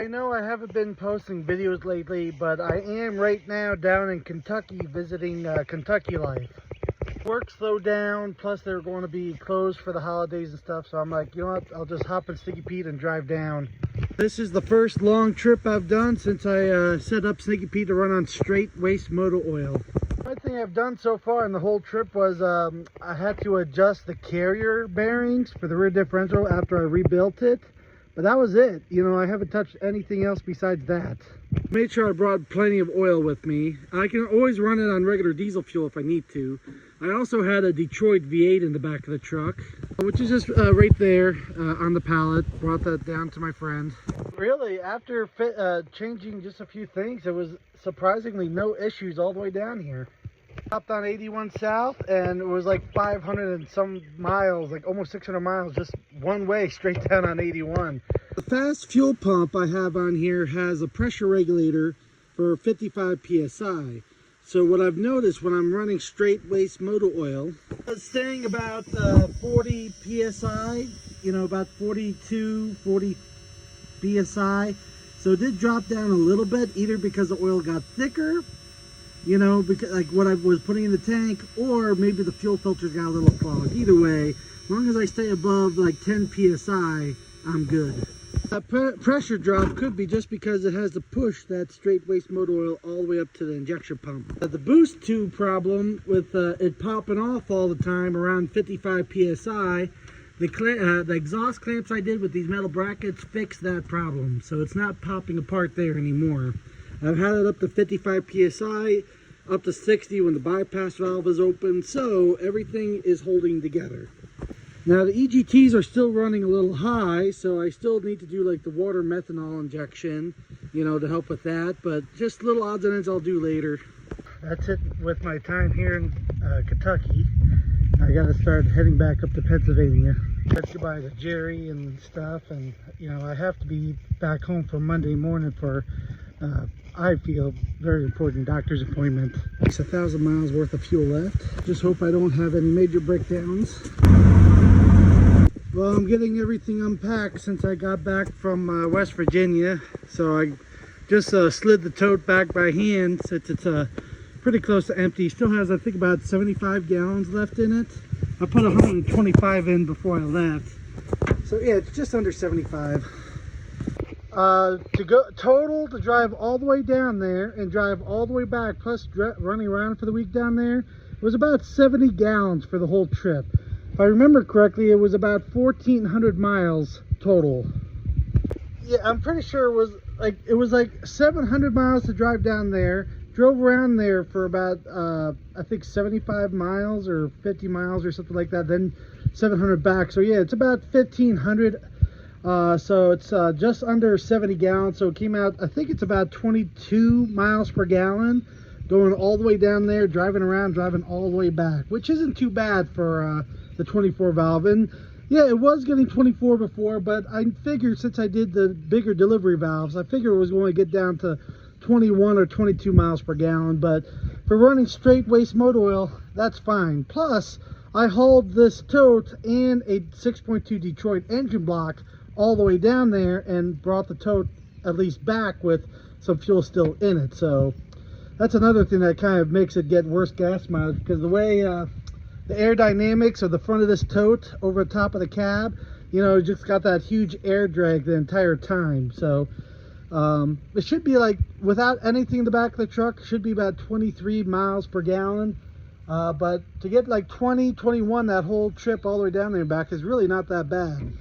I know I haven't been posting videos lately, but I am right now down in Kentucky visiting Kentucky Life. Work slowed down, plus they're going to be closed for the holidays and stuff, so I'm like, you know what, I'll just hop in Sneaky Pete and drive down. This is the first long trip I've done since I set up Sneaky Pete to run on straight waste motor oil. The only thing I've done so far in the whole trip was I had to adjust the carrier bearings for the rear differential after I rebuilt it. But that was it. You know, I haven't touched anything else besides that. Made sure I brought plenty of oil with me. I can always run it on regular diesel fuel if I need to. I also had a Detroit V8 in the back of the truck, which is just right there on the pallet. Brought that down to my friend. Really, after changing just a few things, it was surprisingly no issues all the way down here. Hopped on 81 South and it was like 500 and some miles, like almost 600 miles, just one way straight down on 81. The fast fuel pump I have on here has a pressure regulator for 55 psi. So what I've noticed when I'm running straight waste motor oil, it's staying about 40 psi, you know, about 42, 40 psi. So it did drop down a little bit, either because the oil got thicker, you know, because like what I was putting in the tank, or maybe the fuel filters got a little clogged. Either way, as long as I stay above like 10 psi, I'm good. That pressure drop could be just because it has to push that straight waste motor oil all the way up to the injection pump. The boost tube problem with it popping off all the time around 55 psi, the exhaust clamps I did with these metal brackets fixed that problem, so it's not popping apart there anymore. I've had it up to 55 psi, up to 60 when the bypass valve is open, so everything is holding together. Now the EGTs are still running a little high, so I still need to do like the water methanol injection, you know, to help with that, but just little odds and ends I'll do later. That's it with my time here in Kentucky. I gotta start heading back up to Pennsylvania. Let's goodbye to Jerry and stuff, and you know, I have to be back home for Monday morning for I feel very important doctor's appointment. It's 1,000 miles worth of fuel left. Just hope I don't have any major breakdowns. Well, I'm getting everything unpacked since I got back from West Virginia. So I just slid the tote back by hand since it's pretty close to empty. Still has, I think, about 75 gallons left in it. I put 125 in before I left. So yeah, it's just under 75. To go total to drive all the way down there and drive all the way back, plus running around for the week down there, it was about 70 gallons for the whole trip. If I remember correctly, it was about 1,400 miles total. Yeah, I'm pretty sure it was like 700 miles to drive down there. Drove around there for about I think 75 miles or 50 miles or something like that. Then 700 back. So yeah, it's about 1,500. So it's just under 70 gallons, so it came out, I think it's about 22 miles per gallon, going all the way down there, driving around, driving all the way back, which isn't too bad for the 24 valve. And yeah, it was getting 24 before, but I figured since I did the bigger delivery valves, I figured it was going to get down to 21 or 22 miles per gallon. But for running straight waste motor oil, that's fine. Plus, I hauled this tote and a 6.2 Detroit engine block all the way down there and brought the tote at least back with some fuel still in it. So that's another thing that kind of makes it get worse gas mileage, because the way the aerodynamics of the front of this tote over the top of the cab, you know, just got that huge air drag the entire time. So it should be like, without anything in the back of the truck, it should be about 23 miles per gallon. But to get like 20, 21 that whole trip all the way down there and back is really not that bad.